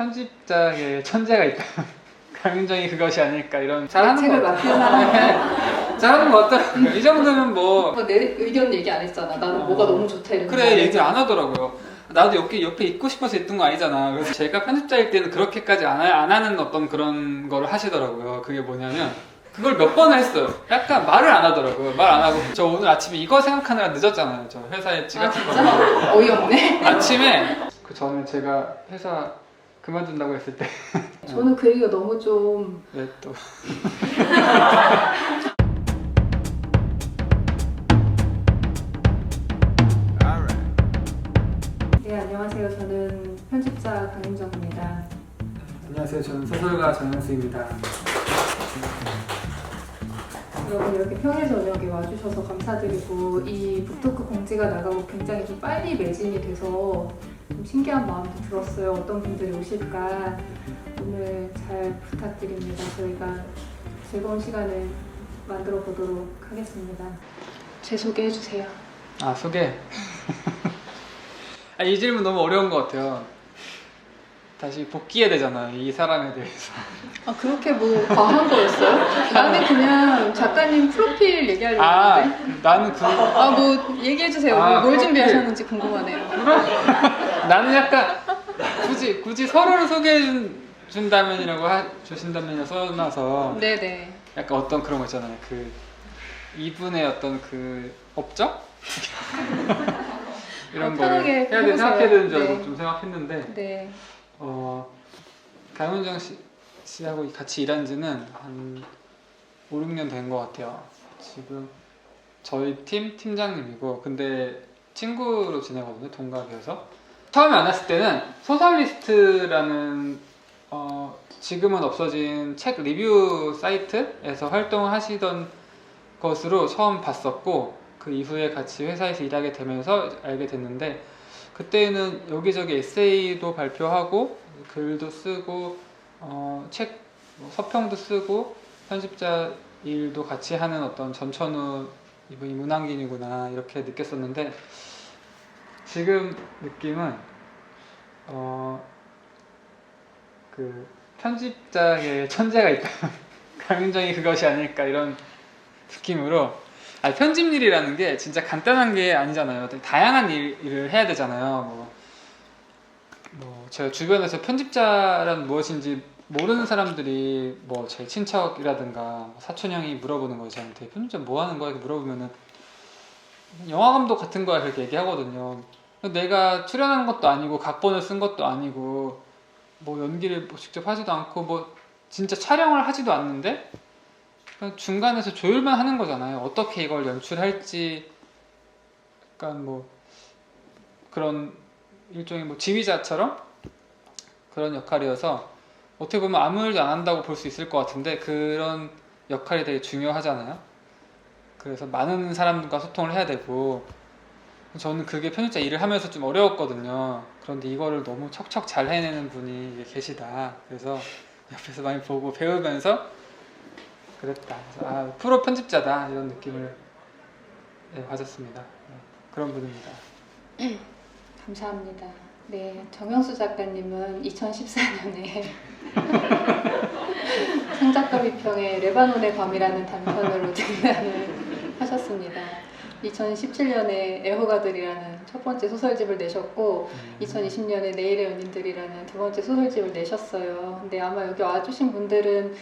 편집자의 천재가 있다. 강윤정이 그것이 아닐까 이런 잘하는 책을 거 맡은 사람 잘하는 거 같더라고요. 이 정도면 뭐 내 의견 얘기 안 했잖아. 나는 뭐가 너무 좋다 이런 그래 얘기 안 하더라고요. 나도 옆에 있고 싶어서 있던 거 아니잖아. 그래서 제가 편집자일 때는 그렇게까지 안 하는 어떤 그런 거를 하시더라고요. 그게 뭐냐면 그걸 몇 번을 했어요. 약간 말을 안 하더라고요. 말 안 하고 저 오늘 아침에 이거 생각하느라 늦었잖아요. 저 회사에 지각했거든요. 진짜? 어이없네. 아침에 그 전에 제가 회사 그만둔다고 했을 때 저는 그 얘기가 너무 좀 왜 또 네, 안녕하세요. 저는 편집자 강윤정입니다. 안녕하세요. 저는 소설가 전현수입니다. 여러분 이렇게 평일 저녁에 와주셔서 감사드리고 이 북토크 공지가 나가고 굉장히 좀 빨리 매진이 돼서 좀 신기한 마음도 들었어요. 어떤 분들이 오실까 오늘 잘 부탁드립니다. 저희가 즐거운 시간을 만들어 보도록 하겠습니다. 제 소개해 주세요. 아 소개. 이 질문 너무 어려운 것 같아요. 다시 복귀해야 되잖아요. 이 사람에 대해서. 아 그렇게 뭐 과한 거였어요? 나는 그냥 작가님 프로필 얘기하려고 했는데 나는 뭐 얘기해 주세요. 뭘 프로필. 준비하셨는지 궁금하네요. 나는 약간 굳이 서로를 소개해 주신다면이라고 써놔서 네네. 약간 어떤 그런 거 있잖아요. 그 이분의 어떤 그 업적 이런 거를 편하게 해야 해보세요. 생각해야 되는 줄 알고 네. 좀 생각했는데 네. 강윤정 씨하고 같이 일한 지는 한 5, 6년 된 것 같아요. 지금 저희 팀장님이고 근데 친구로 지내거든요. 동갑이어서. 처음에 만났을 때는 소설리스트라는 지금은 없어진 책 리뷰 사이트에서 활동을 하시던 것으로 처음 봤었고 그 이후에 같이 회사에서 일하게 되면서 알게 됐는데 그때는 여기저기 에세이도 발표하고 글도 쓰고 책 서평도 쓰고 편집자 일도 같이 하는 어떤 전천후 이분이 문학인이구나 이렇게 느꼈었는데 지금 느낌은 그 편집자의 천재가 있다. 강윤정이 그것이 아닐까 이런 느낌으로 편집 일이라는 게 진짜 간단한 게 아니잖아요. 되게 다양한 일을 해야 되잖아요. 뭐 제가 주변에서 편집자란 무엇인지 모르는 사람들이 뭐 제 친척이라든가 사촌 형이 물어보는 거예요. 저한테 편집자 뭐 하는 거야? 이렇게 물어보면은 영화 감독 같은 거야 그렇게 얘기하거든요. 내가 출연하는 것도 아니고 각본을 쓴 것도 아니고 뭐 연기를 뭐 직접 하지도 않고 뭐 진짜 촬영을 하지도 않는데 그냥 중간에서 조율만 하는 거잖아요. 어떻게 이걸 연출할지 약간 뭐 그런 일종의 뭐 지휘자처럼 그런 역할이어서 어떻게 보면 아무 일도 안 한다고 볼 수 있을 것 같은데 그런 역할이 되게 중요하잖아요. 그래서 많은 사람들과 소통을 해야 되고 저는 그게 편집자 일을 하면서 좀 어려웠거든요. 그런데 이거를 너무 척척 잘 해내는 분이 계시다. 그래서 옆에서 많이 보고 배우면서 그랬다. 그래서 프로 편집자다 이런 느낌을 가졌습니다. 그런 분입니다. 감사합니다. 네, 정영수 작가님은 2014년에 상작가 비평의 레바논의 밤이라는 단편으로 등단을 하셨습니다. 2017년에 애호가들이라는 첫 번째 소설집을 내셨고 2020년에 내일의 연인들이라는 두 번째 소설집을 내셨어요. 근데 아마 여기 와주신 분들은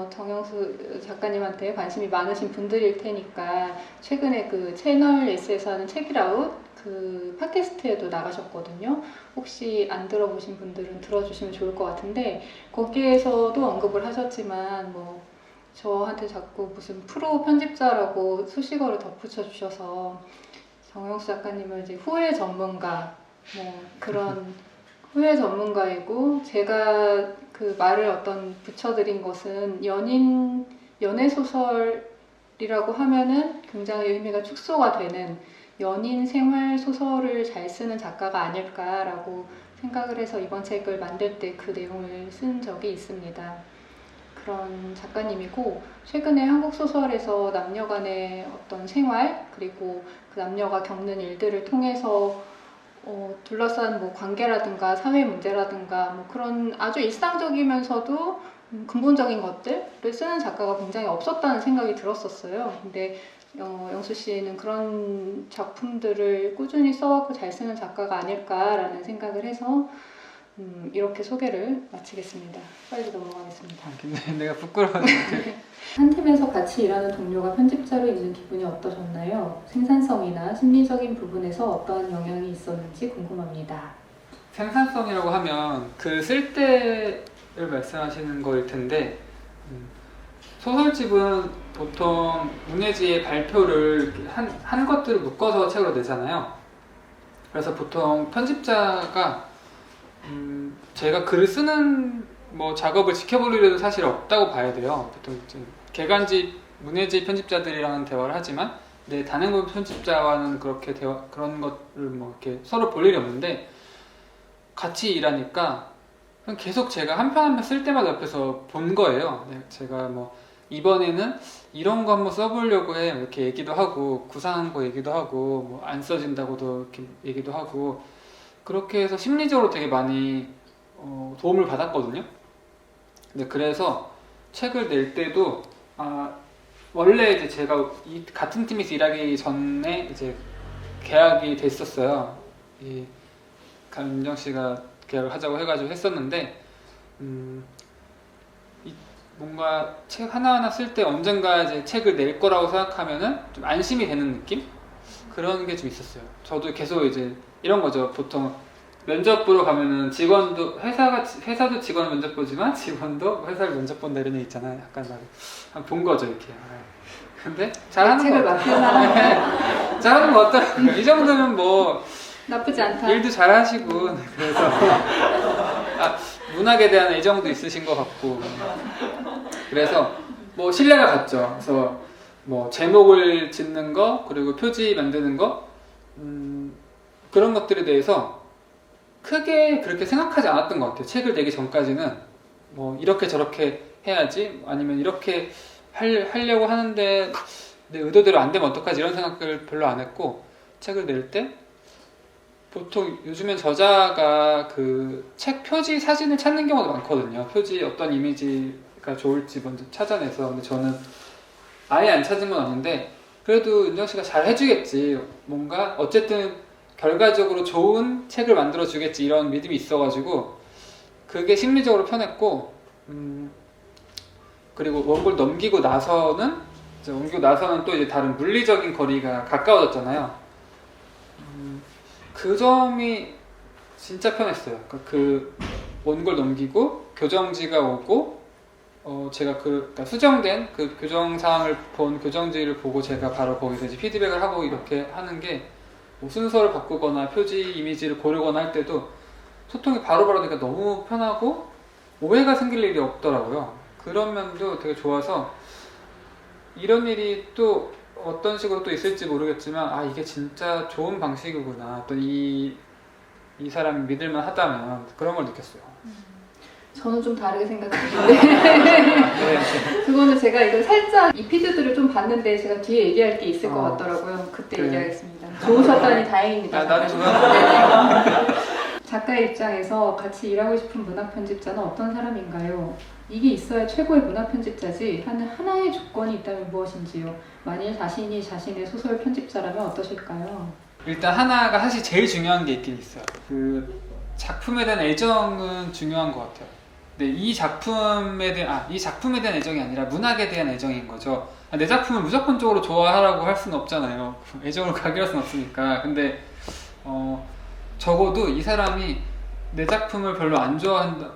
정영수 작가님한테 관심이 많으신 분들일 테니까 최근에 그 채널 S에서 하는 책이라웃 그 팟캐스트에도 나가셨거든요. 혹시 안 들어보신 분들은 들어주시면 좋을 것 같은데 거기에서도 언급을 하셨지만 뭐 저한테 자꾸 무슨 프로 편집자라고 수식어를 덧붙여 주셔서 정영수 작가님은 이제 후회 전문가 뭐 그런 후회 전문가이고 제가 그 말을 어떤 붙여드린 것은 연애 소설이라고 하면은 굉장히 의미가 축소가 되는 연인 생활 소설을 잘 쓰는 작가가 아닐까라고 생각을 해서 이번 책을 만들 때 그 내용을 쓴 적이 있습니다. 그런 작가님이고 최근에 한국 소설에서 남녀 간의 어떤 생활 그리고 그 남녀가 겪는 일들을 통해서 둘러싼 뭐 관계라든가 사회 문제라든가 뭐 그런 아주 일상적이면서도 근본적인 것들을 쓰는 작가가 굉장히 없었다는 생각이 들었었어요. 근데 영수 씨는 그런 작품들을 꾸준히 써왔고 잘 쓰는 작가가 아닐까라는 생각을 해서 이렇게 소개를 마치겠습니다. 빨리 넘어가겠습니다. 근데 내가 부끄러워서 한 팀에서 같이 일하는 동료가 편집자로 있는 기분이 어떠셨나요? 생산성이나 심리적인 부분에서 어떠한 영향이 있었는지 궁금합니다. 생산성이라고 하면 글 쓸 때를 말씀하시는 거일 텐데 소설집은 보통 문예지의 발표를 한 것들을 묶어서 책으로 내잖아요. 그래서 보통 편집자가 제가 글을 쓰는 뭐 작업을 지켜볼 일은 사실 없다고 봐야 돼요. 보통 개간집 문예지 편집자들이랑은 대화를 하지만 단행본 편집자와는 그렇게 그런 것을 뭐 이렇게 서로 볼 일이 없는데 같이 일하니까 그냥 계속 제가 한 편 한 편 쓸 때마다 옆에서 본 거예요. 제가 뭐 이번에는 이런 거 한번 써보려고 해 이렇게 얘기도 하고 구상한 거 얘기도 하고 뭐 안 써진다고도 이렇게 얘기도 하고 그렇게 해서 심리적으로 되게 많이 도움을 받았거든요. 근데 그래서 책을 낼 때도 원래 이제 제가 같은 팀에서 일하기 전에 이제 계약이 됐었어요. 이 강민정 씨가 계약을 하자고 해가지고 했었는데 뭔가 책 하나하나 쓸 때 언젠가 이제 책을 낼 거라고 생각하면은 좀 안심이 되는 느낌? 그런 게 좀 있었어요. 저도 계속 이제 이런 거죠. 보통 면접 보러 가면은 직원도 회사도 직원을 면접 보지만 직원도 회사를 면접 본다 이런 얘기 있잖아요. 약간 본 거죠 이렇게. 근데 잘하는 책을 거 맡은 사람 잘하는 거 같더라고요. 이 정도면 뭐 나쁘지 않다. 일도 잘하시고 그래서 문학에 대한 애정도 있으신 것 같고 그래서 뭐 신뢰가 갔죠. 그래서 뭐 제목을 짓는 거 그리고 표지 만드는 거 그런 것들에 대해서 크게 그렇게 생각하지 않았던 것 같아요. 책을 내기 전까지는 뭐 이렇게 저렇게 해야지 아니면 이렇게 하려고 하는데 내 의도대로 안 되면 어떡하지 이런 생각을 별로 안 했고 책을 낼 때 보통 요즘엔 저자가 그 책 표지 사진을 찾는 경우도 많거든요. 표지 어떤 이미지가 좋을지 먼저 찾아내서. 근데 저는 아예 안 찾은 건 아닌데 그래도 은정 씨가 잘 해주겠지. 뭔가 어쨌든 결과적으로 좋은 책을 만들어 주겠지 이런 믿음이 있어가지고 그게 심리적으로 편했고 그리고 원고를 넘기고 나서는 또 이제 다른 물리적인 거리가 가까워졌잖아요. 그 점이 진짜 편했어요. 그 원고를 넘기고 교정지가 오고 제가 그러니까 수정된 그 교정 사항을 본 교정지를 보고 제가 바로 거기서 이제 피드백을 하고 이렇게 하는 게 뭐 순서를 바꾸거나 표지 이미지를 고르거나 할 때도 소통이 바로바로 되니까 너무 편하고 오해가 생길 일이 없더라고요. 그런 면도 되게 좋아서 이런 일이 또 어떤 식으로 또 있을지 모르겠지만 이게 진짜 좋은 방식이구나. 또 이 사람이 믿을만 하다면 그런 걸 느꼈어요. 저는 좀 다르게 생각했는데 그거는 제가 이거 살짝 이피드들을 좀 봤는데 제가 뒤에 얘기할 게 있을 것 같더라고요. 그때 얘기하겠습니다. 좋으셨다니 다행입니다. 난 좋아. 작가의 입장에서 같이 일하고 싶은 문학 편집자는 어떤 사람인가요? 이게 있어야 최고의 문학 편집자지 하는 하나의 조건이 있다면 무엇인지요? 만일 자신이 자신의 소설 편집자라면 어떠실까요? 일단 하나가 사실 제일 중요한 게 있긴 있어요. 그 작품에 대한 애정은 중요한 것 같아요. 근데 이 작품에 대한 애정이 아니라 문학에 대한 애정인 거죠. 내 작품을 무조건적으로 좋아하라고 할 수는 없잖아요. 애정을 가게할 수는 없으니까. 근데 적어도 이 사람이 내 작품을 별로 안 좋아한다,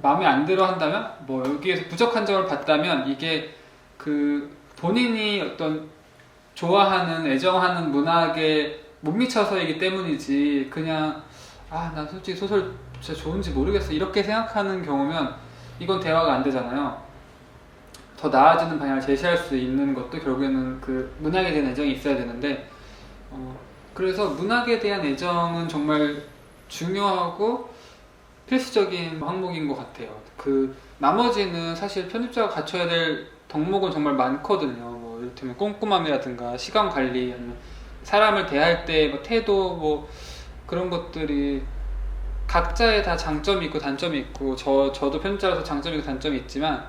마음에 안 들어 한다면, 뭐 여기에서 부족한 점을 봤다면 이게 그 본인이 어떤 좋아하는, 애정하는 문학에 못 미쳐서이기 때문이지 그냥 난 솔직히 소설 진짜 좋은지 모르겠어 이렇게 생각하는 경우면 이건 대화가 안 되잖아요. 더 나아지는 방향을 제시할 수 있는 것도 결국에는 그 문학에 대한 애정이 있어야 되는데 그래서 문학에 대한 애정은 정말 중요하고 필수적인 항목인 것 같아요. 그 나머지는 사실 편집자가 갖춰야 될 덕목은 정말 많거든요. 뭐 이를테면 꼼꼼함이라든가 시간 관리, 아니면 사람을 대할 때 뭐 태도, 뭐 그런 것들이 각자의 다 장점이 있고 단점이 있고 저도 편집자라서 장점이 있고 단점이 있지만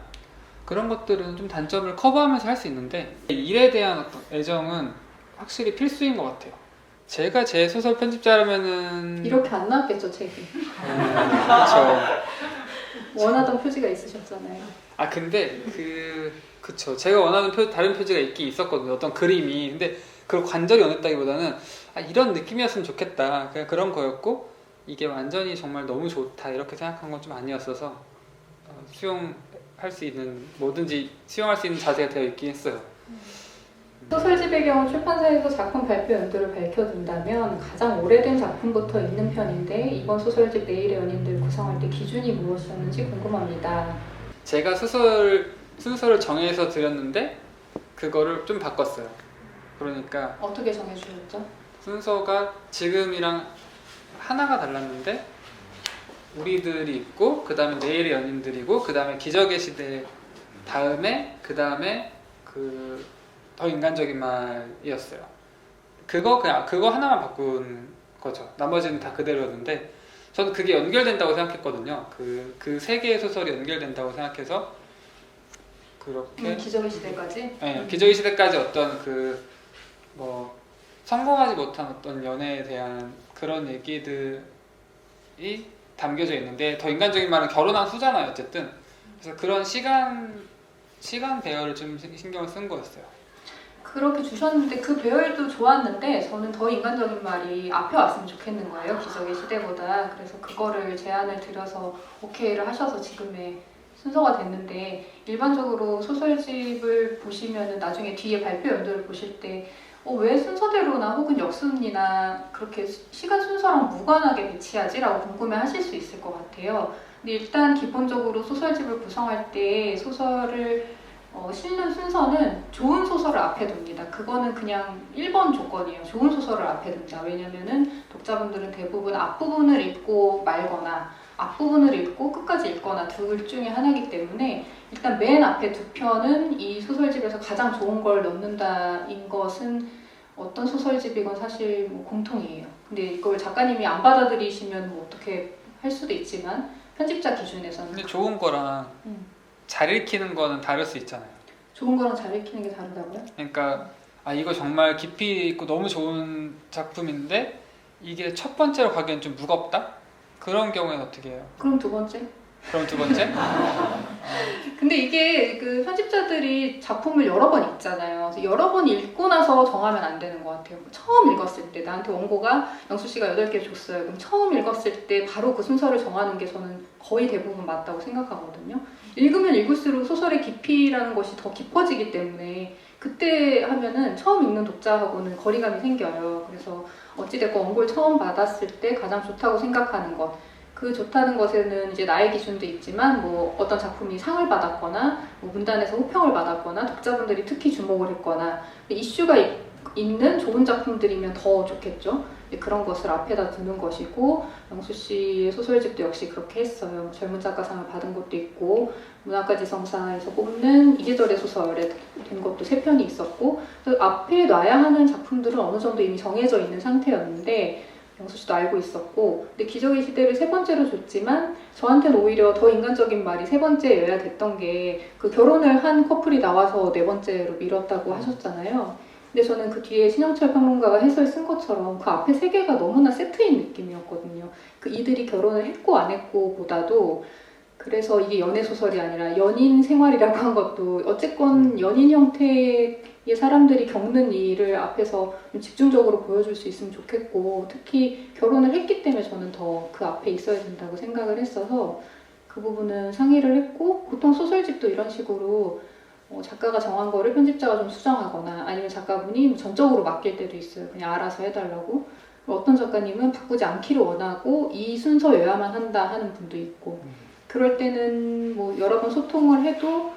그런 것들은 좀 단점을 커버하면서 할 수 있는데 일에 대한 어떤 애정은 확실히 필수인 것 같아요. 제가 제 소설 편집자라면은 이렇게 안 나왔겠죠, 책이. 그렇죠. 원하던 표지가 있으셨잖아요. 아 근데 그쵸. 제가 원하는 다른 표지가 있긴 있었거든요. 어떤 그림이. 근데 그걸 관절이 원했다기보다는 아, 이런 느낌이었으면 좋겠다. 그냥 그런 거였고 이게 완전히 정말 너무 좋다 이렇게 생각한 건 좀 아니었어서 수용할 수 있는 뭐든지 수용할 수 있는 자세가 되어 있긴 했어요. 소설집의 경우 출판사에서 작품 발표 연도를 밝혀둔다면 가장 오래된 작품부터 있는 편인데 이번 소설집 내일의 연인들 구성할 때 기준이 무엇이었는지 궁금합니다. 제가 순서를 정해서 드렸는데 그거를 좀 바꿨어요. 그러니까 어떻게 정해주셨죠? 순서가 지금이랑 하나가 달랐는데 우리들이 있고 그 다음에 내일의 연인들이고 그 다음에 기적의 시대 다음에 그 다음에 더 인간적인 말이었어요. 그거 하나만 바꾼 거죠. 나머지는 다 그대로였는데 저는 그게 연결된다고 생각했거든요. 그 세 개의 소설이 연결된다고 생각해서 그렇게 기적의 시대까지? 네, 기적의 시대까지 어떤 성공하지 못한 어떤 연애에 대한 그런 얘기들이 담겨져 있는데 더 인간적인 말은 결혼한 후잖아요, 어쨌든. 그래서 그런 시간 배열을 좀 신경을 쓴 거였어요. 그렇게 주셨는데 그 배열도 좋았는데 저는 더 인간적인 말이 앞에 왔으면 좋겠는 거예요. 기적의 시대보다. 그래서 그거를 제안을 드려서 오케이를 하셔서 지금의 순서가 됐는데 일반적으로 소설집을 보시면은 나중에 뒤에 발표 연도를 보실 때 왜 순서대로나 혹은 역순이나 그렇게 시간 순서랑 무관하게 배치하지? 라고 궁금해 하실 수 있을 것 같아요. 근데 일단 기본적으로 소설집을 구성할 때 소설을 실는 순서는 좋은 소설을 앞에 둡니다. 그거는 그냥 1번 조건이에요. 좋은 소설을 앞에 둔다. 왜냐면은 독자분들은 대부분 앞부분을 읽고 말거나 앞부분을 읽고 끝까지 읽거나 둘 중에 하나이기 때문에 일단 맨 앞에 두 편은 이 소설집에서 가장 좋은 걸 넣는다인 것은 어떤 소설집이건 사실 뭐 공통이에요. 근데 이걸 작가님이 안 받아들이시면 뭐 어떻게 할 수도 있지만 편집자 기준에서는 근데 좋은 거랑 잘 읽히는 거는 다를 수 있잖아요. 좋은 거랑 잘 읽히는 게 다르다고요? 그러니까 이거 정말 깊이 있고 너무 좋은 작품인데 이게 첫 번째로 가기엔 좀 무겁다? 그런 경우에는 어떻게 해요? 그럼 두 번째? 그럼 두 번째? 근데 이게 그 편집자들이 작품을 여러 번 읽잖아요. 그래서 여러 번 읽고 나서 정하면 안 되는 것 같아요. 처음 읽었을 때 나한테 원고가 영수 씨가 8개 줬어요. 그럼 처음 읽었을 때 바로 그 순서를 정하는 게 저는 거의 대부분 맞다고 생각하거든요. 읽으면 읽을수록 소설의 깊이라는 것이 더 깊어지기 때문에 그때 하면은 처음 읽는 독자하고는 거리감이 생겨요. 그래서 어찌됐건 원고를 처음 받았을 때 가장 좋다고 생각하는 것, 그 좋다는 것에는 이제 나의 기준도 있지만 뭐 어떤 작품이 상을 받았거나 뭐 문단에서 호평을 받았거나 독자분들이 특히 주목을 했거나 이슈가 있는 좋은 작품들이면 더 좋겠죠. 그런 것을 앞에다 두는 것이고 영수 씨의 소설집도 역시 그렇게 했어요. 젊은 작가상을 받은 것도 있고 문학가지성상에서 뽑는 이계절의 소설에 된 것도 3편이 있었고 앞에 놔야 하는 작품들은 어느 정도 이미 정해져 있는 상태였는데 영수 씨도 알고 있었고 근데 기적의 시대를 3번째로 줬지만 저한테는 오히려 더 인간적인 말이 3번째여야 됐던 게 그 결혼을 한 커플이 나와서 4번째로 미뤘다고 하셨잖아요. 근데 저는 그 뒤에 신영철 평론가가 해설 쓴 것처럼 그 앞에 3개가 너무나 세트인 느낌이었거든요. 그 이들이 결혼을 했고 안 했고 보다도 그래서 이게 연애 소설이 아니라 연인 생활이라고 한 것도 어쨌건 연인 형태의 사람들이 겪는 일을 앞에서 좀 집중적으로 보여줄 수 있으면 좋겠고 특히 결혼을 했기 때문에 저는 더 그 앞에 있어야 된다고 생각을 했어서 그 부분은 상의를 했고 보통 소설집도 이런 식으로 작가가 정한 거를 편집자가 좀 수정하거나 아니면 작가분이 전적으로 맡길 때도 있어요. 그냥 알아서 해달라고. 어떤 작가님은 바꾸지 않기를 원하고 이 순서여야만 한다 하는 분도 있고 그럴 때는 뭐 여러 번 소통을 해도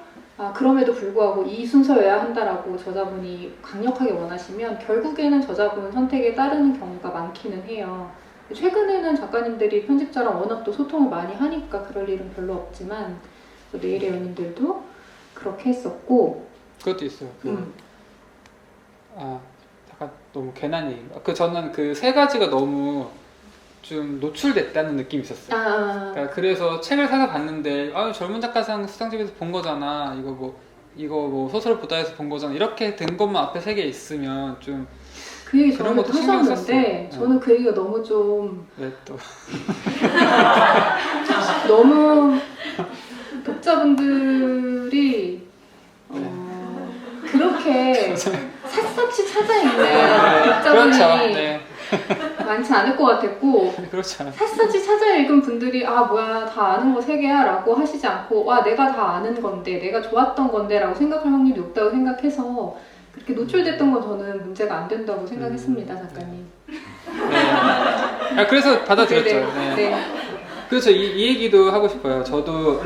그럼에도 불구하고 이 순서여야 한다라고 저자분이 강력하게 원하시면 결국에는 저자분 선택에 따르는 경우가 많기는 해요. 최근에는 작가님들이 편집자랑 워낙 또 소통을 많이 하니까 그럴 일은 별로 없지만 내일의 연인들도 그렇게 했었고 그것도 있어요. 잠깐 너무 괜한 얘기인가? 저는 그 3가지가 너무 좀 노출됐다는 느낌이 있었어요. 그러니까 그래서 책을 사서 봤는데 젊은 작가상 수상집에서 본 거잖아. 이거 뭐 소설 보다 해서 본 거잖아. 이렇게 된 것만 앞에 세 개 있으면 좀 그 얘기 그런 저는 것도 신경 하셨는데 썼어요. 저는 그 얘기가 너무 좀 네, 또 너무 독자분들이 그렇게 샅샅이 찾아있는 독자분이 그렇죠. 네. 많지 않을 것 같았고 그렇죠. 샅샅이 찾아 읽은 분들이 뭐야 다 아는 거 세 개야 라고 하시지 않고 내가 다 아는 건데 내가 좋았던 건데 라고 생각할 확률이 높다고 생각해서 그렇게 노출됐던 건 저는 문제가 안 된다고 생각했습니다. 작가님. 네. 그래서 받아들였죠. 네. 네. 그래서 이 얘기도 하고 싶어요. 저도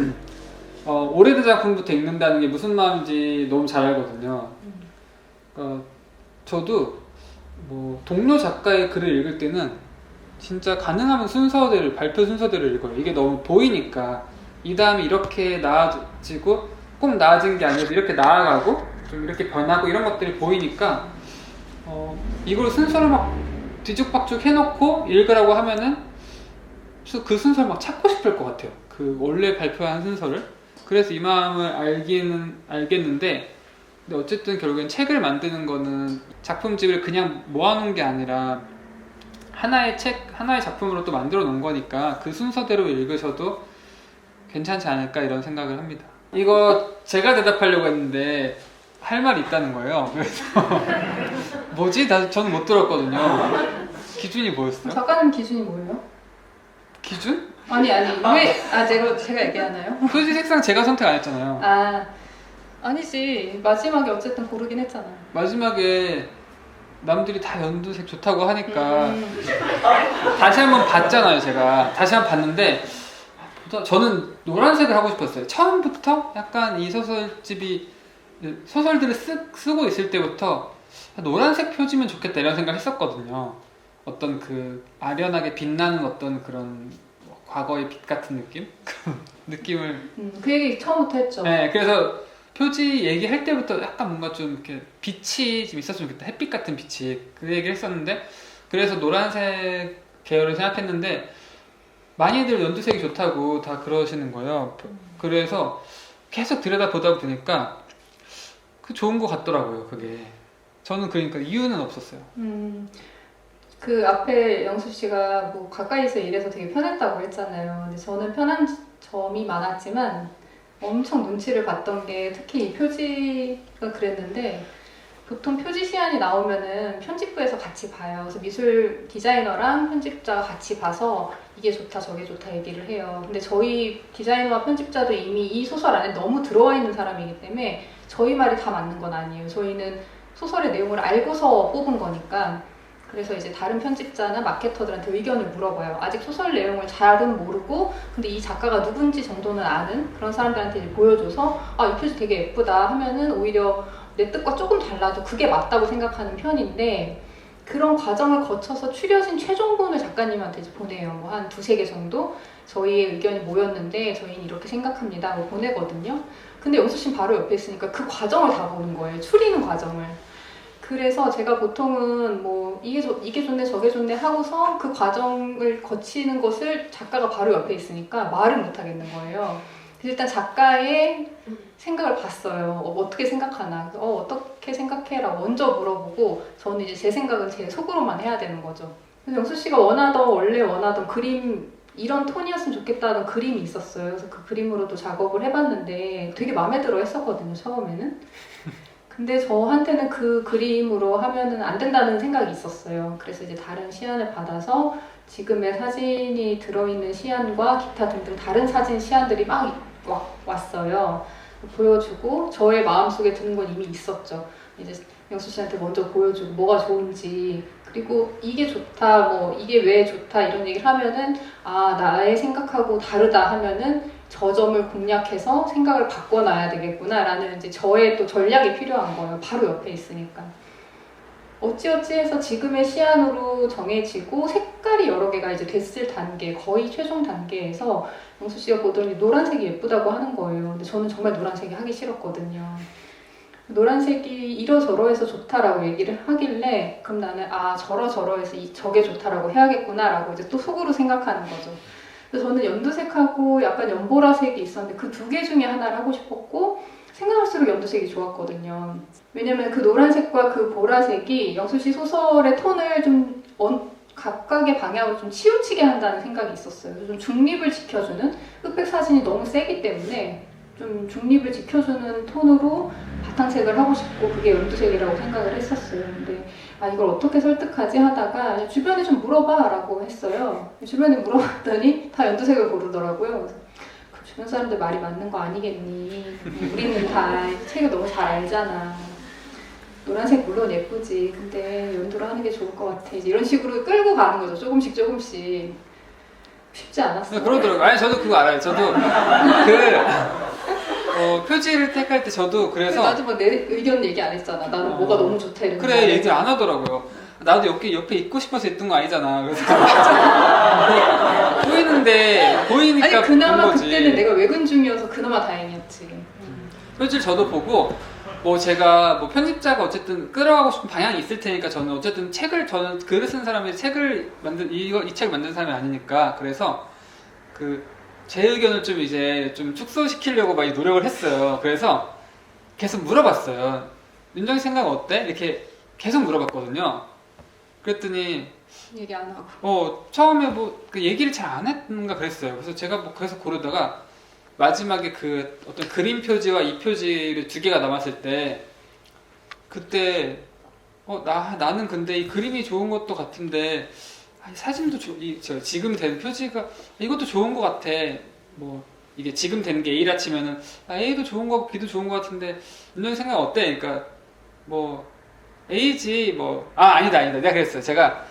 오래된 작품부터 읽는다는 게 무슨 마음인지 너무 잘 알거든요. 저도 뭐 동료 작가의 글을 읽을 때는 진짜 가능하면 발표 순서대로 읽어요. 이게 너무 보이니까 이 다음에 이렇게 나아지고 꼭 나아진 게 아니라 이렇게 나아가고 좀 이렇게 변하고 이런 것들이 보이니까 이걸 순서를 막 뒤죽박죽 해놓고 읽으라고 하면은 그 순서를 막 찾고 싶을 것 같아요. 그 원래 발표한 순서를. 그래서 이 마음을 알겠는데 근데 어쨌든 결국엔 책을 만드는 거는 작품집을 그냥 모아놓은 게 아니라 하나의 작품으로 또 만들어 놓은 거니까 그 순서대로 읽으셔도 괜찮지 않을까 이런 생각을 합니다. 이거 제가 대답하려고 했는데 할 말이 있다는 거예요. 그래서 뭐지? 저는 못 들었거든요. 기준이 뭐였어요? 작가님 기준이 뭐예요? 기준? 아니 왜? 제가 얘기하나요? 표지 색상 제가 선택 안 했잖아요. 아니지. 마지막에 어쨌든 고르긴 했잖아요. 마지막에 남들이 다 연두색 좋다고 하니까 다시 한번 봤잖아요. 제가 다시 한번 봤는데 저는 노란색을 하고 싶었어요. 처음부터 약간 이 소설들을 쓰고 있을 때부터 노란색 표지면 좋겠다 이런 생각을 했었거든요. 어떤 그 아련하게 빛나는 어떤 그런 과거의 빛 같은 느낌? 느낌을 그 얘기 처음부터 했죠. 네, 그래서 표지 얘기할 때부터 약간 뭔가 좀 이렇게 빛이 좀 있었으면 좋겠다. 햇빛 같은 빛이 그 얘기를 했었는데 그래서 노란색 계열을 생각했는데 많이들 연두색이 좋다고 다 그러시는 거예요. 그래서 계속 들여다보다 보니까 그 좋은 것 같더라고요. 그게 저는 그러니까 이유는 없었어요. 그 앞에 영수 씨가 뭐 가까이서 일해서 되게 편했다고 했잖아요. 근데 저는 편한 점이 많았지만 엄청 눈치를 봤던 게 특히 이 표지가 그랬는데 보통 표지 시안이 나오면은 편집부에서 같이 봐요. 그래서 미술 디자이너랑 편집자가 같이 봐서 이게 좋다 저게 좋다 얘기를 해요. 근데 저희 디자이너와 편집자도 이미 이 소설 안에 너무 들어와 있는 사람이기 때문에 저희 말이 다 맞는 건 아니에요. 저희는 소설의 내용을 알고서 뽑은 거니까. 그래서 이제 다른 편집자나 마케터들한테 의견을 물어봐요. 아직 소설 내용을 잘은 모르고 근데 이 작가가 누군지 정도는 아는 그런 사람들한테 이제 보여줘서 이 표지 되게 예쁘다 하면은 오히려 내 뜻과 조금 달라도 그게 맞다고 생각하는 편인데 그런 과정을 거쳐서 추려진 최종본을 작가님한테 이제 보내요. 뭐 한 2-3개 정도 저희의 의견이 모였는데 저희는 이렇게 생각합니다 하고 보내거든요. 근데 영수 씨는 바로 옆에 있으니까 그 과정을 다 보는 거예요. 추리는 과정을. 그래서 제가 보통은 뭐 이게 좋네 저게 좋네 하고서 그 과정을 거치는 것을 작가가 바로 옆에 있으니까 말을 못 하겠는 거예요. 그래서 일단 작가의 생각을 봤어요. 어떻게 생각하나. 어떻게 생각해? 라고 먼저 물어보고 저는 이제 제 생각은 제 속으로만 해야 되는 거죠. 그래서 영수 씨가 원래 원하던 그림 이런 톤이었으면 좋겠다는 그림이 있었어요. 그래서 그 그림으로도 작업을 해봤는데 되게 마음에 들어 했었거든요. 처음에는. 근데 저한테는 그 그림으로 하면은 안 된다는 생각이 있었어요. 그래서 이제 다른 시안을 받아서 지금의 사진이 들어있는 시안과 기타 등등 다른 사진 시안들이 막 왔어요. 보여주고 저의 마음속에 드는 건 이미 있었죠. 이제 영수 씨한테 먼저 보여주고 뭐가 좋은지 그리고 이게 좋다 뭐 이게 왜 좋다 이런 얘기를 하면은 나의 생각하고 다르다 하면은 저 점을 공략해서 생각을 바꿔놔야 되겠구나 라는 이제 저의 또 전략이 필요한 거예요. 바로 옆에 있으니까. 어찌어찌 해서 지금의 시안으로 정해지고 색깔이 여러 개가 이제 됐을 단계, 거의 최종 단계에서 영수 씨가 보더니 노란색이 예쁘다고 하는 거예요. 근데 저는 정말 노란색이 하기 싫었거든요. 노란색이 이러저러해서 좋다라고 얘기를 하길래 그럼 나는 저러저러해서 저게 좋다라고 해야겠구나라고 이제 또 속으로 생각하는 거죠. 그래서 저는 연두색하고 약간 연보라색이 있었는데 그 두 개 중에 하나를 하고 싶었고 생각할수록 연두색이 좋았거든요. 왜냐면 그 노란색과 그 보라색이 영수씨 소설의 톤을 좀 각각의 방향으로 좀 치우치게 한다는 생각이 있었어요. 좀 중립을 지켜주는 흑백 사진이 너무 세기 때문에 좀 중립을 지켜주는 톤으로 바탕색을 하고 싶고 그게 연두색이라고 생각을 했었어요. 근데 이걸 어떻게 설득하지 하다가 주변에 좀 물어봐 라고 했어요. 주변에 물어봤더니 다 연두색을 고르더라고요. 그래서 그 주변 사람들 말이 맞는 거 아니겠니? 우리는 다 책을 너무 잘 알잖아. 노란색 물론 예쁘지. 근데 연두로 하는 게 좋을 것 같아. 이제 이런 식으로 끌고 가는 거죠. 조금씩 조금씩. 쉽지 않았어요. 그러더라고요. 아니 저도 그거 알아요. 저도 표지를 택할 때 저도 그래서 나도 뭐 내 의견 얘기 안 했잖아. 나는 뭐가 너무 좋다 이런 그래 얘기 안 하더라고요. 나도 옆에 있고 싶어서 있던 거 아니잖아. 그래서 보이니까 아니 그나마 본 거지. 그때는 내가 외근 중이어서 그나마 다행이었지. 표지를 저도 보고 뭐 제가 뭐 편집자가 어쨌든 끌어가고 싶은 방향이 있을 테니까 저는 어쨌든 저는 글을 쓴 사람이 책을 이 책을 만든 사람이 아니니까 그래서 제 의견을 좀 이제 좀 축소시키려고 많이 노력을 했어요. 그래서 계속 물어봤어요. 윤정이 생각 어때? 이렇게 계속 물어봤거든요. 그랬더니 얘기 안 하고. 처음에 그 얘기를 잘 안 했는가 그랬어요. 그래서 제가 계속 고르다가 마지막에 어떤 그림 표지와 이 표지를 두 개가 남았을 때 그때 나는 근데 이 그림이 좋은 것도 같은데 사진도 지금 된 표지가 이것도 좋은 것 같아. 뭐 이게 지금 된 게 A라 치면은 A도 좋은 거 같고 B도 좋은 것 같은데 윤정이 생각 어때? 그러니까 뭐 A지 아니다 내가 그랬어요. 제가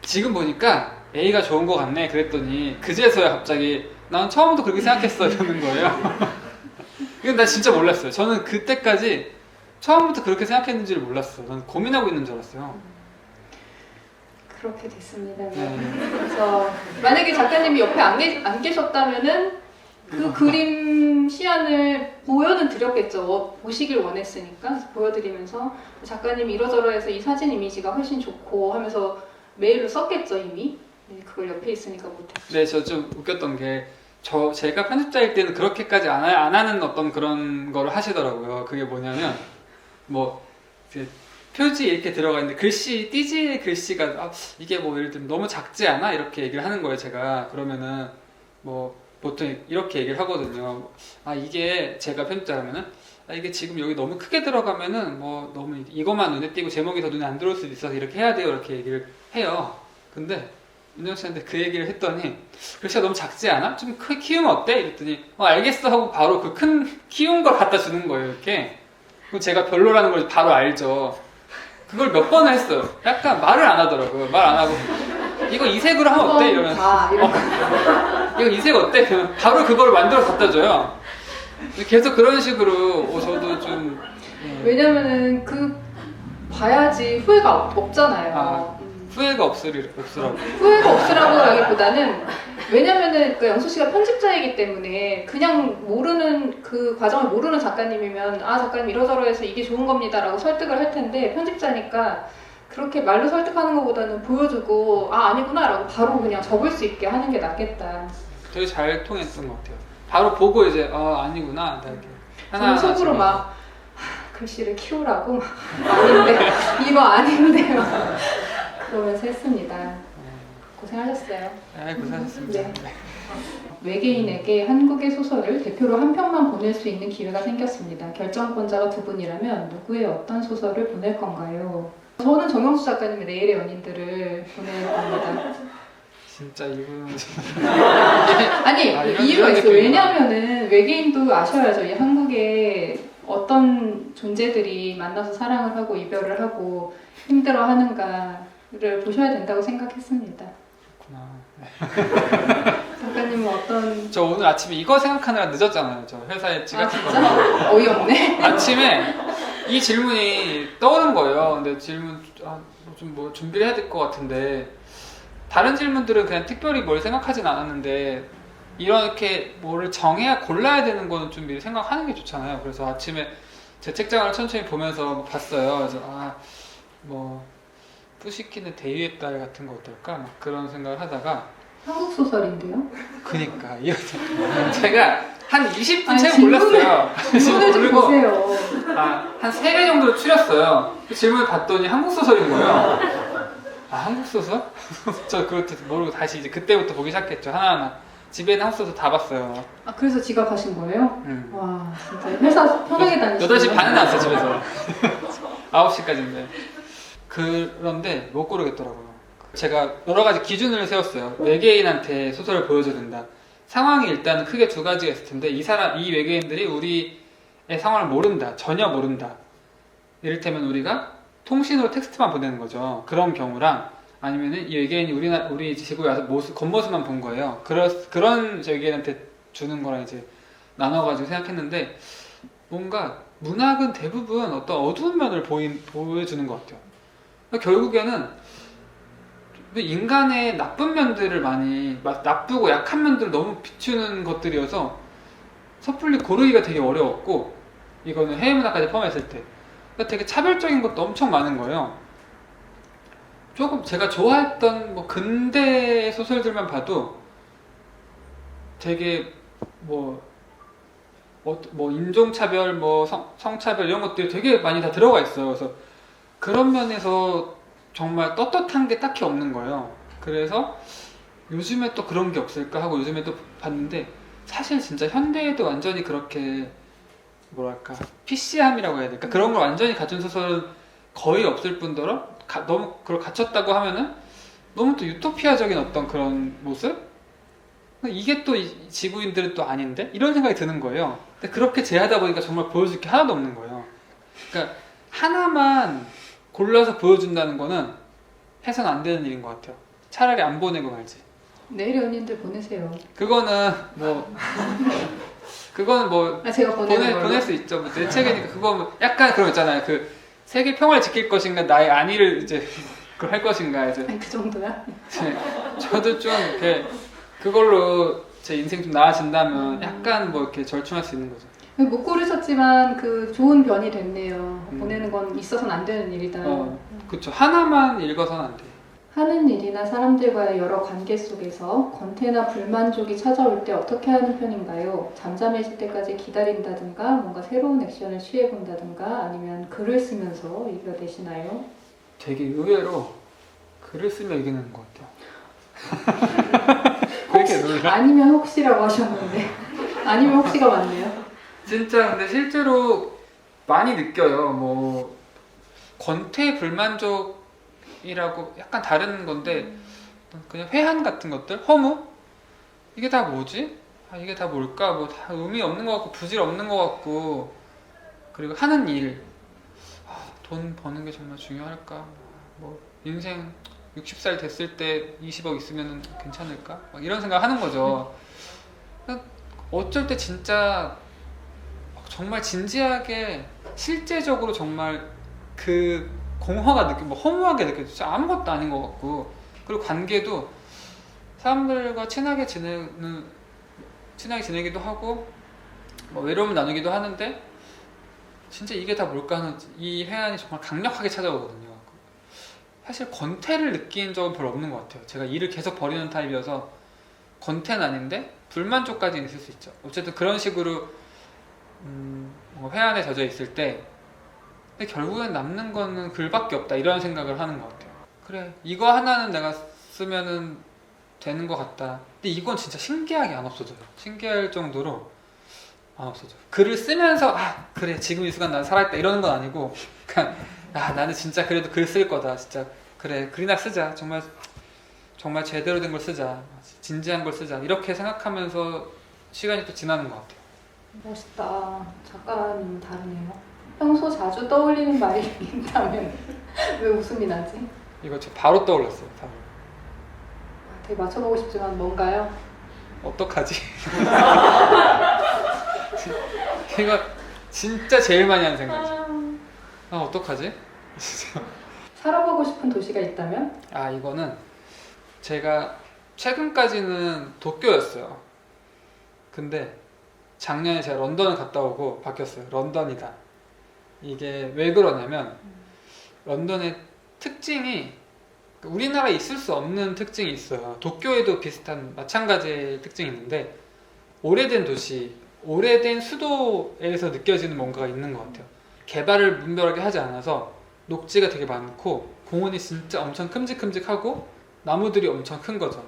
지금 보니까 A가 좋은 것 같네 그랬더니 그제서야 갑자기 난 처음부터 그렇게 생각했어 이러는 거예요. 이건 나 진짜 몰랐어요. 저는 그때까지 처음부터 그렇게 생각했는지를 몰랐어. 난 고민하고 있는 줄 알았어요. 그렇게 됐습니다. 네. 그래서 만약에 작가님이 옆에 안 계셨다면은 그 그림 시안을 보여는 드렸겠죠. 보시길 원했으니까. 그래서 보여드리면서 작가님이 이러저러해서 이 사진 이미지가 훨씬 좋고 하면서 메일로 썼겠죠 이미. 네, 그걸 옆에 있으니까 못했죠. 네, 저 좀 웃겼던 게 제가 편집자일 때는 그렇게까지 안 하는 어떤 그런 거를 하시더라고요. 그게 뭐냐면 표지 이렇게 들어가 있는데 띠지의 글씨가 이게 예를 들면 너무 작지 않아? 이렇게 얘기를 하는 거예요. 제가 그러면은 보통 이렇게 얘기를 하거든요. 이게 제가 편집자라면은 이게 지금 여기 너무 크게 들어가면은 너무 이것만 눈에 띄고 제목이 더 눈에 안 들어올 수도 있어서 이렇게 해야 돼요. 이렇게 얘기를 해요. 근데 윤정 씨한테 그 얘기를 했더니 글씨가 너무 작지 않아? 좀 크게 키우면 어때? 이랬더니 알겠어 하고 바로 그 키운 걸 갖다 주는 거예요. 이렇게. 그럼 제가 별로라는 걸 바로 알죠. 그걸 몇 번을 했어요. 약간 말을 안 하더라고요. 말 안 하고 이거 이 색으로 하면 어때? 이러면 이거 이 색 어때? 그러면 바로 그걸 만들어 갖다 줘요. 계속 그런 식으로 저도 좀 왜냐면은 봐야지 후회가 없잖아요. 후회가 없으라고. 후회가 없으라고 하기보다는 왜냐면은 영수 씨가 편집자이기 때문에 그냥 모르는 그 과정을 모르는 작가님이면 작가님 이러저러해서 이게 좋은 겁니다라고 설득을 할 텐데 편집자니까 그렇게 말로 설득하는 것보다는 보여주고 아니구나라고 바로 그냥 접을 수 있게 하는 게 낫겠다. 되게 잘 통했던 것 같아요. 바로 보고 이제 아니구나. 이렇게 저는 속으로 글씨를 키우라고 아닌데 이거 아닌데요. 그러면서 했습니다. 고생하셨어요. 고생하셨습니다. 네. 외계인에게 한국의 소설을 대표로 한 편만 보낼 수 있는 기회가 생겼습니다. 결정권자가 두 분이라면 누구의 어떤 소설을 보낼 건가요? 저는 정영수 작가님의 내일의 연인들을 보낼 겁니다. 진짜 이분은 이유가 있어요. 왜냐하면은 외계인도 아셔야죠. 이 한국에 어떤 존재들이 만나서 사랑을 하고 이별을 하고 힘들어하는가를 보셔야 된다고 생각했습니다. 그렇구나. 작가님은 저 오늘 아침에 이거 생각하느라 늦었잖아요. 저 회사에 지각했거든요. 진짜? 어이없네. 아침에 이 질문이 떠오른 거예요. 근데 질문 좀 준비를 해야 될 것 같은데 다른 질문들은 그냥 특별히 뭘 생각하진 않았는데 이렇게 뭐를 골라야 되는 거는 좀 미리 생각하는 게 좋잖아요. 그래서 아침에 제 책장을 천천히 보면서 봤어요. 그래서 뭐 푸시킨의 대위의 딸 같은 거 어떨까? 막 그런 생각을 하다가 한국 소설인데요? 그니까 이거 제가 한 20분 아니, 채 몰랐어요. 질문을 좀 모르고 보세요. 한 3배 정도로 추렸어요. 그 질문을 봤더니 한국 소설인 거예요. 한국 소설? 저 그것도 모르고 다시 이제 그때부터 보기 시작했죠. 하나하나. 집에 있는 한국 소설 다 봤어요. 그래서 지각하신 거예요? 응. 와, 진짜 회사 편하게 다니시네요. 8시 반에 나왔어요, 집에서. 9시까지인데. 그런데 못 고르겠더라고요. 제가 여러 가지 기준을 세웠어요. 외계인한테 소설을 보여줘야 된다. 상황이 일단 크게 2가지가 있을 텐데, 이 외계인들이 우리의 상황을 모른다. 전혀 모른다. 이를테면 우리가 통신으로 텍스트만 보내는 거죠. 그런 경우랑, 아니면은 이 외계인이 우리 지구에 와서 겉모습만 본 거예요. 그런 외계인한테 주는 거랑 이제 나눠가지고 생각했는데, 뭔가 문학은 대부분 어떤 어두운 면을 보여주는 것 같아요. 결국에는 인간의 나쁜 면들을 많이, 나쁘고 약한 면들을 너무 비추는 것들이어서 섣불리 고르기가 되게 어려웠고, 이거는 해외 문화까지 포함했을 때 그러니까 되게 차별적인 것도 엄청 많은 거예요. 조금 제가 좋아했던 뭐 근대 소설들만 봐도 되게 뭐 인종차별, 뭐 성차별 이런 것들이 되게 많이 다 들어가 있어요. 그래서 그런 면에서 정말 떳떳한 게 딱히 없는 거예요. 그래서 요즘에 또 그런 게 없을까 하고 요즘에 또 봤는데, 사실 진짜 현대에도 완전히 그렇게 뭐랄까 PC함이라고 해야 될까, 그런 걸 완전히 갖춘 소설은 거의 없을 뿐더러 너무 그걸 갖췄다고 하면은 너무 또 유토피아적인 어떤 그런 모습? 이게 또 지구인들은 또 아닌데? 이런 생각이 드는 거예요. 근데 그렇게 제하다 보니까 정말 보여줄 게 하나도 없는 거예요. 그러니까 하나만 골라서 보여준다는 거는 해서는 안 되는 일인 것 같아요. 차라리 안 보내고 말지. 내일 연인들 보내세요. 그거는 제가 보낼 수 있죠. 내 책이니까. 그거 뭐 약간 그런 거 있잖아요. 그 세계 평화를 지킬 것인가, 나의 안위를 이제 그걸 할 것인가, 이제. 그 정도야? 저도 좀 이렇게 그걸로 제 인생 좀 나아진다면 약간 뭐 이렇게 절충할 수 있는 거죠. 못 고르셨지만 그 좋은 변이 됐네요. 보내는 건 있어서는 안 되는 일이다. 그쵸. 하나만 읽어서는 안 돼. 하는 일이나 사람들과의 여러 관계 속에서 권태나 불만족이 찾아올 때 어떻게 하는 편인가요? 잠잠해질 때까지 기다린다든가, 뭔가 새로운 액션을 취해본다든가, 아니면 글을 쓰면서 이겨내시나요? 되게 의외로 글을 쓰면 이기는 것 같아요. 왜 이렇게 놀라? 아니면 혹시라고 하셨는데 아니면 혹시가 맞네요. 진짜 근데 실제로 많이 느껴요. 뭐 권태 불만족이라고 약간 다른 건데, 그냥 회한 같은 것들, 허무? 이게 다 뭐지? 이게 다 뭘까? 뭐 다 의미 없는 것 같고 부질 없는 것 같고, 그리고 하는 일, 돈 버는 게 정말 중요할까? 뭐 인생 60살 됐을 때 20억 있으면 괜찮을까? 막 이런 생각 하는 거죠. 어쩔 때 진짜 정말 진지하게 실제적으로 정말 그 공허가 뭐 허무하게 느껴지죠. 아무것도 아닌 것 같고, 그리고 관계도 사람들과 친하게 지내기도 하고, 뭐 외로움을 나누기도 하는데, 진짜 이게 다 뭘까 하는 이 회한이 정말 강력하게 찾아오거든요. 사실 권태를 느낀 적은 별로 없는 것 같아요. 제가 일을 계속 버리는 타입이어서 권태는 아닌데 불만족까지는 있을 수 있죠. 어쨌든 그런 식으로 회한에 젖어 있을 때, 근데 결국엔 남는 거는 글밖에 없다, 이런 생각을 하는 것 같아요. 그래, 이거 하나는 내가 쓰면은 되는 것 같다. 근데 이건 진짜 신기하게 안 없어져요. 신기할 정도로 안 없어져요. 글을 쓰면서 그래, 지금 이 순간 난 살아있다, 이러는 건 아니고, 그냥 나는 진짜 그래도 글 쓸 거다. 진짜 그래, 글이나 쓰자. 정말 제대로 된 걸 쓰자. 진지한 걸 쓰자. 이렇게 생각하면서 시간이 또 지나는 것 같아요. 멋있다. 작가님 다르네요. 평소 자주 떠올리는 말이 있다면 왜 웃음이 나지? 이거 제가 바로 떠올랐어요. 바로. 되게 맞춰보고 싶지만 뭔가요? 어떡하지? 이거 진짜 제일 많이 하는 생각이죠. 어떡하지? 살아보고 싶은 도시가 있다면? 이거는 제가 최근까지는 도쿄였어요. 근데 작년에 제가 런던을 갔다 오고 바뀌었어요. 런던이다. 이게 왜 그러냐면 런던의 특징이 우리나라에 있을 수 없는 특징이 있어요. 도쿄에도 비슷한 마찬가지의 특징이 있는데 오래된 도시, 오래된 수도에서 느껴지는 뭔가가 있는 것 같아요. 개발을 문별하게 하지 않아서 녹지가 되게 많고 공원이 진짜 엄청 큼직큼직하고 나무들이 엄청 큰 거죠.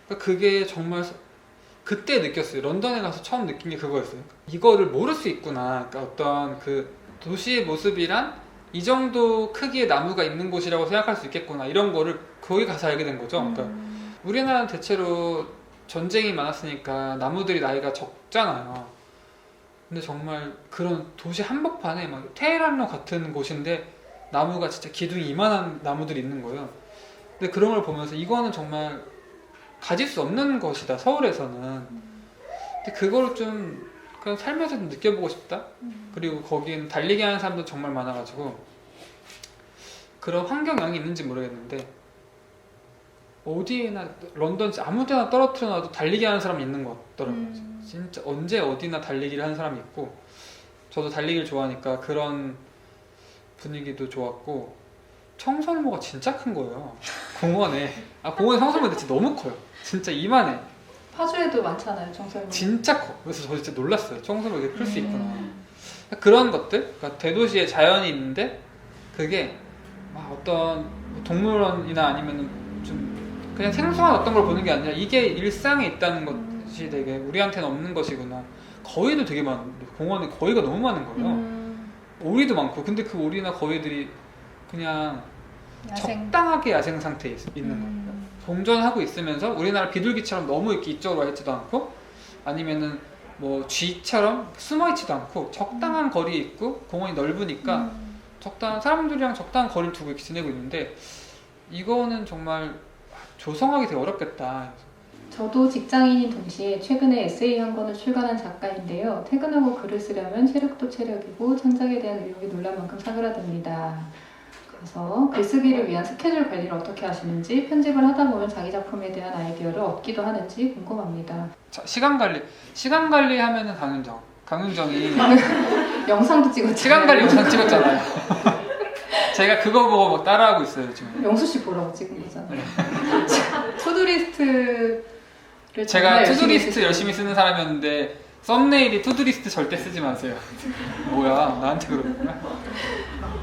그러니까 그게 정말 그때 느꼈어요. 런던에 가서 처음 느낀 게 그거였어요. 이거를 모를 수 있구나. 그러니까 어떤 그 도시의 모습이란 이 정도 크기의 나무가 있는 곳이라고 생각할 수 있겠구나. 이런 거를 거기 가서 알게 된 거죠. 그러니까 우리나라는 대체로 전쟁이 많았으니까 나무들이 나이가 적잖아요. 근데 정말 그런 도시 한복판에 막 테헤란로 같은 곳인데 나무가 진짜 기둥이 이만한 나무들이 있는 거예요. 근데 그런 걸 보면서 이거는 정말 가질 수 없는 것이다, 서울에서는. 근데 그걸 좀 그냥 살면서 좀 느껴보고 싶다. 그리고 거기는 달리기 하는 사람도 정말 많아가지고 그런 환경영향이 있는지 모르겠는데 어디에나 런던 아무 데나 떨어뜨려 놔도 달리기 하는 사람이 있는 것 같더라고요. 진짜 언제 어디나 달리기를 하는 사람이 있고 저도 달리기를 좋아하니까 그런 분위기도 좋았고 청설모가 진짜 큰 거예요. 공원에 공원 청설모 진짜 너무 커요. 진짜 이만해. 파주에도 많잖아요, 청설모. 진짜 커. 그래서 저 진짜 놀랐어요. 청설모 이렇게 클 수 있구나. 그런 것들, 그러니까 대도시에 자연이 있는데 그게 막 어떤 동물원이나 아니면은 좀 그냥 생소한 어떤 걸 보는 게 아니라 이게 일상에 있다는 것이 되게 우리한테는 없는 것이구나. 거위도 되게 많은데 공원에 거위가 너무 많은 거예요. 오리도 많고. 근데 그 오리나 거위들이 그냥 적당하게 야생 상태에 있는 거예요. 공존하고 있으면서 우리나라 비둘기처럼 너무 이렇게 이쪽으로 와 있지도 않고 아니면은 뭐 쥐처럼 숨어 있지도 않고 적당한 거리에 있고 공원이 넓으니까 적당한 사람들이랑 적당한 거리를 두고 이렇게 지내고 있는데 이거는 정말 조성하기 되게 어렵겠다. 저도 직장인인 동시에 최근에 에세이 한 권을 출간한 작가인데요. 퇴근하고 글을 쓰려면 체력도 체력이고 창작에 대한 의욕이 놀랄 만큼 사그라듭니다. 그래서 글쓰기를 위한 스케줄 관리를 어떻게 하시는지, 편집을 하다 보면 자기 작품에 대한 아이디어를 얻기도 하는지 궁금합니다. 자, 시간 관리 하면은 강윤정이 영상도 찍었죠. 시간 관리 영상 찍었잖아요. 제가 그거 보고 막 따라하고 있어요 지금. 영수 씨 보라고 찍은 거잖아요. 투두리스트를 제가 투두리스트 열심히 쓰는 사람이었는데 썸네일이 투두리스트 절대 쓰지 마세요. 뭐야, 나한테 그러는구나.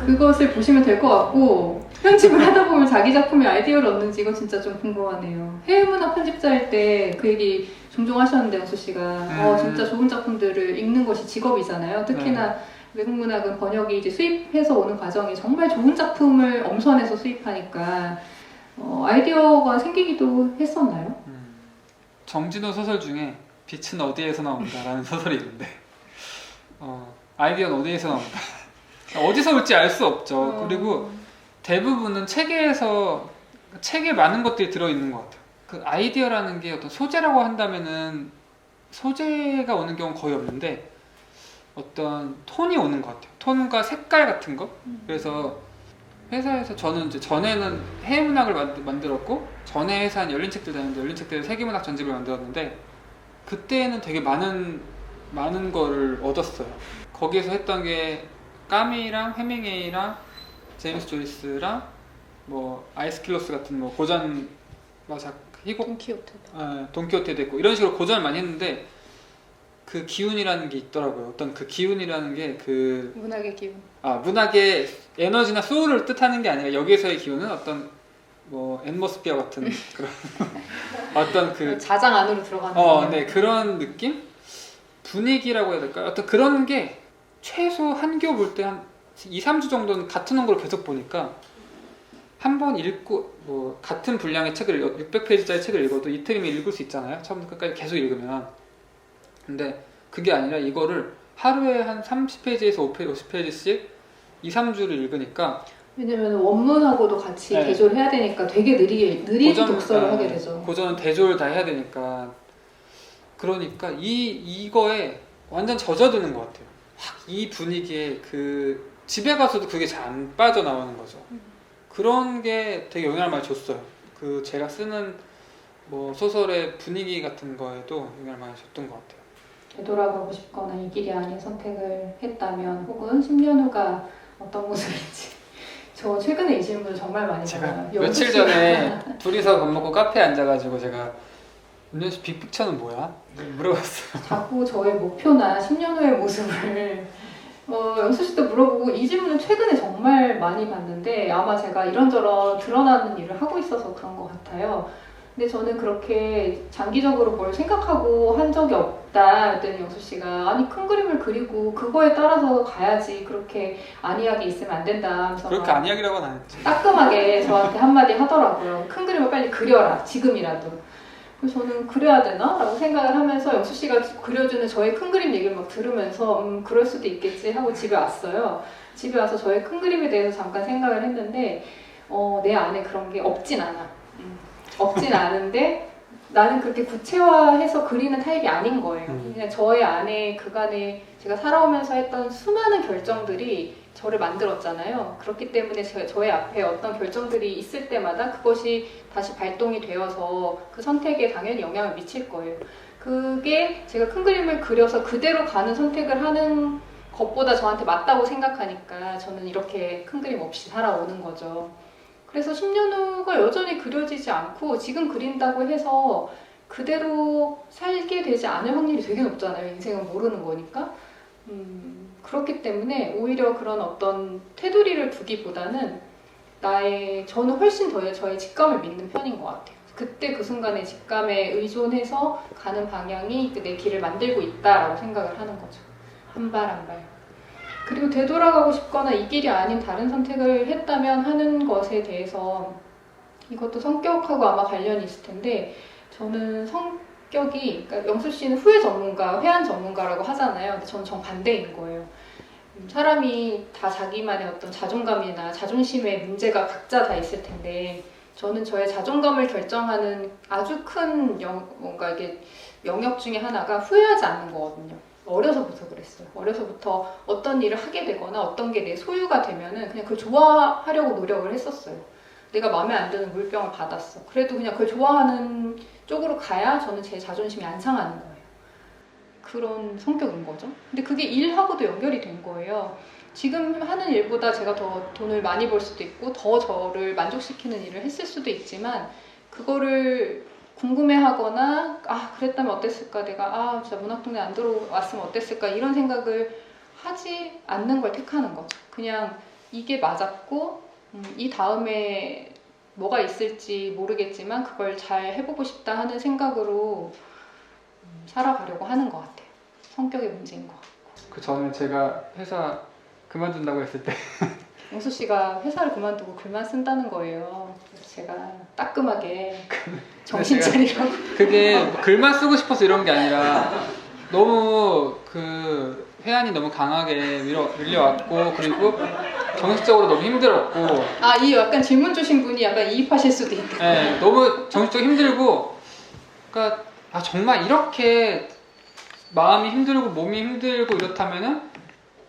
그것을 보시면 될 것 같고, 편집을 하다 보면 자기 작품의 아이디어를 얻는지 이거 진짜 좀 궁금하네요. 해외문학 편집자일 때 그 얘기 종종 하셨는데 영수 씨가 진짜 좋은 작품들을 읽는 것이 직업이잖아요. 특히나 외국 문학은 번역이 이제 수입해서 오는 과정이 정말 좋은 작품을 엄선해서 수입하니까 아이디어가 생기기도 했었나요? 정진호 소설 중에 빛은 어디에서 나온다라는 소설이 있는데 아이디어는 어디에서 나온다. 어디서 올지 알 수 없죠. 그리고 대부분은 책에 많은 것들이 들어있는 것 같아요. 그 아이디어라는 게 어떤 소재라고 한다면은 소재가 오는 경우는 거의 없는데 어떤 톤이 오는 것 같아요. 톤과 색깔 같은 거. 그래서 회사에서 저는 이제 전에는 해외문학을 만들었고 전에 회사는 열린책들 다녔는데 열린책들에서 세계문학 전집을 만들었는데 그때는 되게 많은 거를 얻었어요. 거기에서 했던 게 까미랑 헤밍웨이랑 제임스 조이스랑 뭐 아이스킬로스 같은 뭐 고전 희곡 돈키호테도 있고 이런 식으로 고전을 많이 했는데 그 기운이라는 게 있더라고요. 어떤 그 기운이라는 게 그 문학의 기운. 문학의 에너지나 소울을 뜻하는 게 아니라 여기에서의 기운은 어떤 뭐 앰모스피어 같은 그런 어떤 그 자장 안으로 들어가는 네, 그런 느낌? 분위기라고 해야 될까요? 어떤 그런 게 최소 한 교 볼 때 한 2, 3주 정도는 같은 원고를 계속 보니까 한 번 읽고 뭐 같은 분량의 책을 600페이지짜리 책을 읽어도 이틀이면 읽을 수 있잖아요. 처음부터 끝까지 계속 읽으면. 근데 그게 아니라 이거를 하루에 한 30페이지에서 50페이지씩 2, 3주를 읽으니까 왜냐면 원문하고도 같이 대조를 해야 되니까 되게 느린 독서를 하게 되죠. 고전은 대조를 다 해야 되니까 그러니까 이거에 완전 젖어드는 것 같아요. 이 분위기에 그 집에 가서도 그게 잘 안 빠져나오는 거죠. 그런 게 되게 영향을 많이 줬어요. 그 제가 쓰는 뭐 소설의 분위기 같은 거에도 영향을 많이 줬던 것 같아요. 되돌아가고 싶거나 이 길이 아닌 선택을 했다면 혹은 10년 후가 어떤 모습인지. 저 최근에 이 질문을 정말 많이 제가 받아요. 며칠 전에 둘이서 밥 먹고 카페에 앉아가지고 제가 은현씨 빅픽처는 뭐야? 물어봤어요. 자꾸 저의 목표나 10년 후의 모습을 영수 씨도 물어보고 이 질문은 최근에 정말 많이 받는데 아마 제가 이런저런 드러나는 일을 하고 있어서 그런 것 같아요. 근데 저는 그렇게 장기적으로 뭘 생각하고 한 적이 없다 했더니 영수 씨가 아니 큰 그림을 그리고 그거에 따라서 가야지 그렇게 안이하게 있으면 안 된다 하면서 그렇게 안이야기라고는 안 했지. 따끔하게 저한테 한마디 하더라고요. 큰 그림을 빨리 그려라 지금이라도. 그래서 저는 그려야 되나? 라고 생각을 하면서 영수 씨가 그려주는 저의 큰 그림 얘기를 막 들으면서 그럴 수도 있겠지 하고 집에 왔어요. 집에 와서 저의 큰 그림에 대해서 잠깐 생각을 했는데 내 안에 그런 게 없진 않아. 없진 않은데 나는 그렇게 구체화해서 그리는 타입이 아닌 거예요. 그냥 저의 안에 그간에 제가 살아오면서 했던 수많은 결정들이 저를 만들었잖아요. 그렇기 때문에 저의 앞에 어떤 결정들이 있을 때마다 그것이 다시 발동이 되어서 그 선택에 당연히 영향을 미칠 거예요. 그게 제가 큰 그림을 그려서 그대로 가는 선택을 하는 것보다 저한테 맞다고 생각하니까 저는 이렇게 큰 그림 없이 살아오는 거죠. 그래서 10년 후가 여전히 그려지지 않고 지금 그린다고 해서 그대로 살게 되지 않을 확률이 되게 높잖아요. 인생은 모르는 거니까. 그렇기 때문에 오히려 그런 어떤 테두리를 두기보다는 저는 훨씬 더 저의 직감을 믿는 편인 것 같아요. 그때 그 순간의 직감에 의존해서 가는 방향이 내 길을 만들고 있다라고 생각을 하는 거죠. 한 발 한 발. 그리고 되돌아가고 싶거나 이 길이 아닌 다른 선택을 했다면 하는 것에 대해서 이것도 성격하고 아마 관련이 있을 텐데 저는 성격이 그러니까 영수 씨는 후회 전문가, 회한 전문가라고 하잖아요. 근데 저는 정반대인 거예요. 사람이 다 자기만의 어떤 자존감이나 자존심의 문제가 각자 다 있을 텐데 저는 저의 자존감을 결정하는 아주 큰 뭔가 이게 영역 중에 하나가 후회하지 않는 거거든요. 어려서부터 그랬어요. 어려서부터 어떤 일을 하게 되거나 어떤 게 내 소유가 되면은 그냥 그걸 좋아하려고 노력을 했었어요. 내가 마음에 안 드는 물병을 받았어. 그래도 그냥 그걸 좋아하는 쪽으로 가야 저는 제 자존심이 안 상하는 거예요. 그런 성격인 거죠. 근데 그게 일하고도 연결이 된 거예요. 지금 하는 일보다 제가 더 돈을 많이 벌 수도 있고 더 저를 만족시키는 일을 했을 수도 있지만 그거를 궁금해하거나 그랬다면 어땠을까 내가 진짜 문학동네 안 들어왔으면 어땠을까 이런 생각을 하지 않는 걸 택하는 거죠. 그냥 이게 맞았고 이 다음에 뭐가 있을지 모르겠지만 그걸 잘 해보고 싶다 하는 생각으로 살아가려고 하는 것 같아요. 성격의 문제인 것 같고. 그 전에 제가 회사 그만둔다고 했을 때 영수 씨가 회사를 그만두고 글만 쓴다는 거예요. 그래서 제가 따끔하게 정신 차리라고. 그게 글만 쓰고 싶어서 이런 게 아니라 너무 그 회한이 너무 강하게 밀려왔고 그리고 정신적으로 너무 힘들었고 이 약간 질문 주신 분이 약간 이입하실 수도 있다. 네, 너무 정신적으로 힘들고 그러니까 정말 이렇게 마음이 힘들고 몸이 힘들고 이렇다면은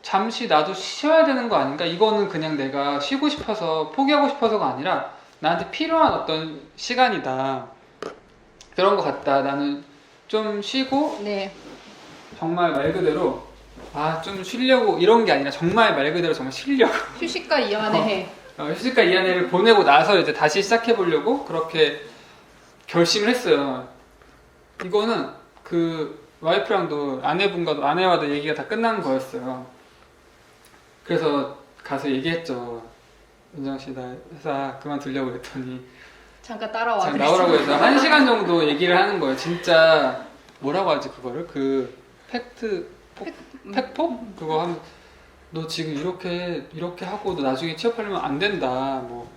잠시 나도 쉬어야 되는 거 아닌가? 이거는 그냥 내가 쉬고 싶어서 포기하고 싶어서가 아니라 나한테 필요한 어떤 시간이다. 그런 것 같다. 나는 좀 쉬고 네. 정말 말 그대로 좀 쉬려고 이런 게 아니라 정말 말 그대로 정말 쉬려고 휴식과 이완의 해. 휴식과 이완해를 보내고 나서 이제 다시 시작해 보려고 그렇게 결심을 했어요. 이거는 그 와이프랑도 아내와도 얘기가 다 끝난 거였어요. 그래서 가서 얘기했죠. 은정씨 나 회사 그만두려고 했더니 잠깐 따라와. 나오라고 해서 1시간 정도 얘기를 하는 거예요. 진짜 뭐라고 하지 그거를? 그 팩폭? 그거 하면 너 지금 이렇게 하고 너 나중에 취업하려면 안 된다. 뭐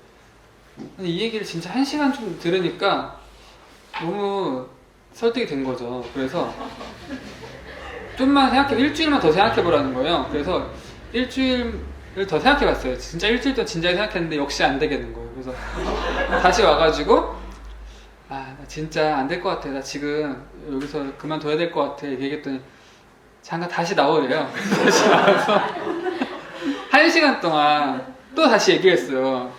이 얘기를 진짜 1시간 좀 들으니까 너무 설득이 된 거죠. 그래서 좀만 일주일만 더 생각해보라는 거예요. 그래서 일주일을 더 생각해봤어요. 진짜 일주일 동안 진지하게 생각했는데 역시 안 되겠는 거예요. 그래서 다시 와가지고 나 진짜 안 될 것 같아. 나 지금 여기서 그만둬야 될 것 같아. 얘기했더니 잠깐 다시 나오래요. 다시 나와서 1시간 동안 또 다시 얘기를 했어요.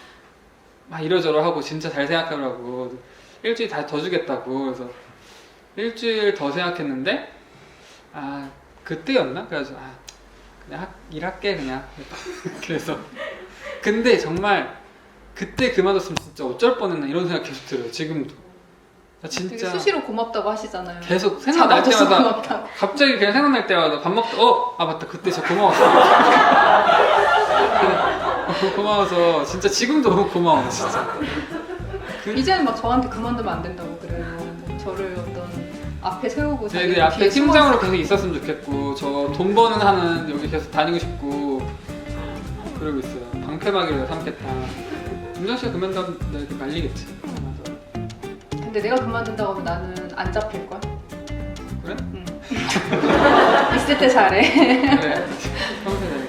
막 이러저러 하고 진짜 잘 생각하라고 일주일 더 주겠다고. 그래서 일주일 더 생각했는데 아 그때였나? 그래서 그냥 일할게 그냥. 그래서 근데 정말 그때 그만뒀으면 진짜 어쩔 뻔했나 이런 생각 계속 들어요. 지금도. 나 되게 진짜 수시로 고맙다고 하시잖아요. 계속 생각날 잡아줘서 때마다 고맙다고. 갑자기 그냥 생각날 때마다 밥 먹다 맞다 그때 진짜 고마웠어. 고마워서 진짜 지금도 너무 고마워 진짜. 이제는 막 저한테 그만두면 안 된다고 그래요. 뭐 저를 어떤 앞에 세우고 네, 자기 그 앞에 뒤에 팀장으로 숨어 계속 있었으면 좋겠고 저 돈 버는 하는 여기 계속 다니고 싶고 그러고 있어요. 방패막이라도 삼겠다. 김정 씨가 그만두면 내가 이렇게 말리겠지. 근데 내가 그만둔다고 하면 나는 안 잡힐걸? 그래? 응. 있을 때 잘해. 그래. 평소에